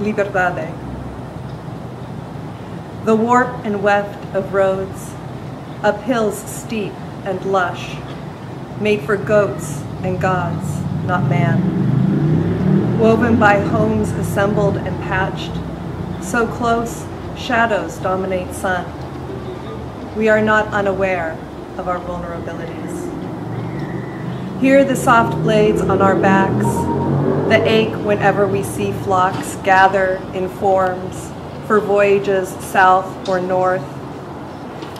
Liberdade. The warp and weft of roads, up hills steep and lush, made for goats and gods, not man. Woven by homes assembled and patched, so close, shadows dominate sun. We are not unaware of our vulnerabilities. Hear the soft blades on our backs, the ache whenever we see flocks gather in forms for voyages south or north.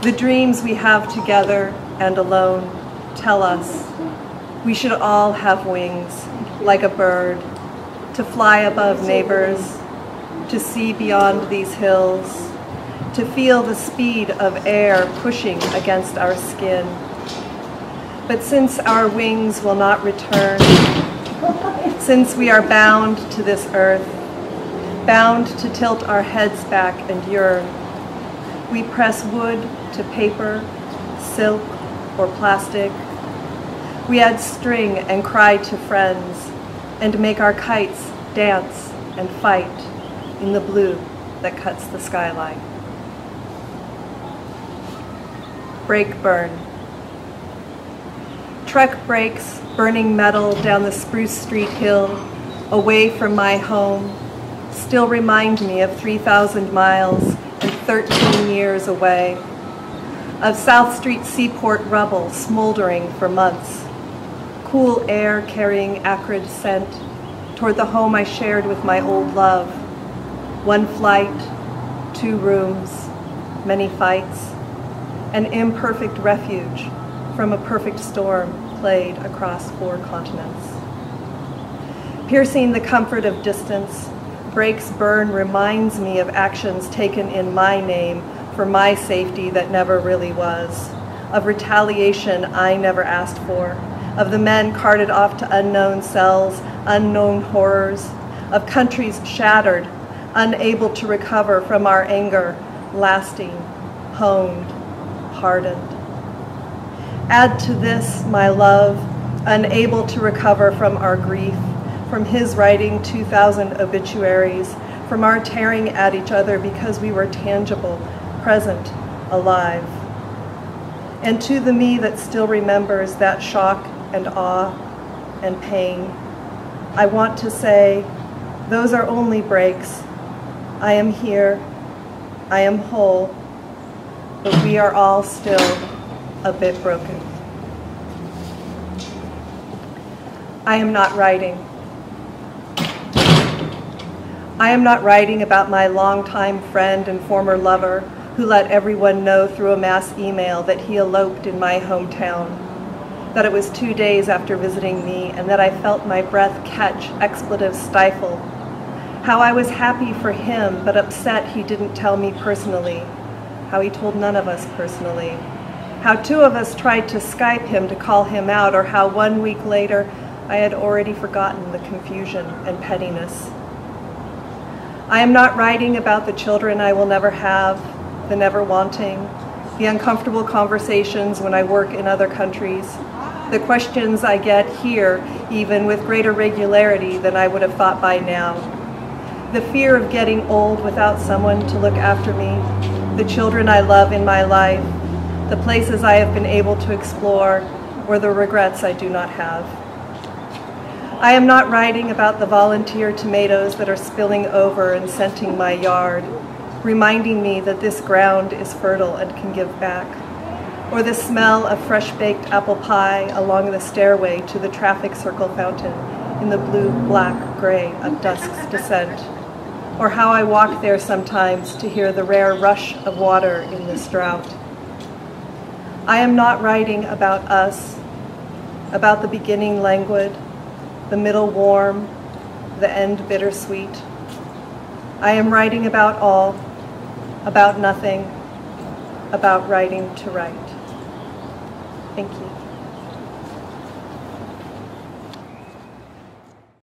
The dreams we have together and alone tell us we should all have wings like a bird to fly above neighbors, to see beyond these hills, to feel the speed of air pushing against our skin. But since our wings will not return, since we are bound to this earth, bound to tilt our heads back and yearn, we press wood to paper, silk, or plastic. We add string and cry to friends and make our kites dance and fight in the blue that cuts the skyline. Brake burn. Truck brakes burning metal down the Spruce Street hill, away from my home, still remind me of 3,000 miles and 13 years away, of South Street Seaport rubble smoldering for months, cool air carrying acrid scent toward the home I shared with my old love. One flight, 2 rooms, many fights, an imperfect refuge from a perfect storm played across 4 continents. Piercing the comfort of distance, brakes burn reminds me of actions taken in my name for my safety that never really was, of retaliation I never asked for, of the men carted off to unknown cells, unknown horrors, of countries shattered, unable to recover from our anger, lasting, honed, hardened. Add to this my love, unable to recover from our grief, from his writing 2,000 obituaries, from our tearing at each other because we were tangible, present, alive. And to the me that still remembers that shock and awe and pain, I want to say, those are only breaks. I am here, I am whole, but we are all still a bit broken. I am not writing. I am not writing about my longtime friend and former lover who let everyone know through a mass email that he eloped in my hometown, that it was 2 days after visiting me, and that I felt my breath catch, expletives stifle. How I was happy for him, but upset he didn't tell me personally. How he told none of us personally. How 2 of us tried to Skype him to call him out, or how 1 week later I had already forgotten the confusion and pettiness. I am not writing about the children I will never have, the never wanting, the uncomfortable conversations when I work in other countries, the questions I get here even with greater regularity than I would have thought by now, the fear of getting old without someone to look after me, the children I love in my life, the places I have been able to explore, or the regrets I do not have. I am not writing about the volunteer tomatoes that are spilling over and scenting my yard, reminding me that this ground is fertile and can give back, or the smell of fresh-baked apple pie along the stairway to the traffic circle fountain in the blue, black, gray of dusk's descent, or how I walk there sometimes to hear the rare rush of water in this drought. I am not writing about us, about the beginning languid, the middle warm, the end bittersweet. I am writing about all, about nothing, about writing to write. Thank you.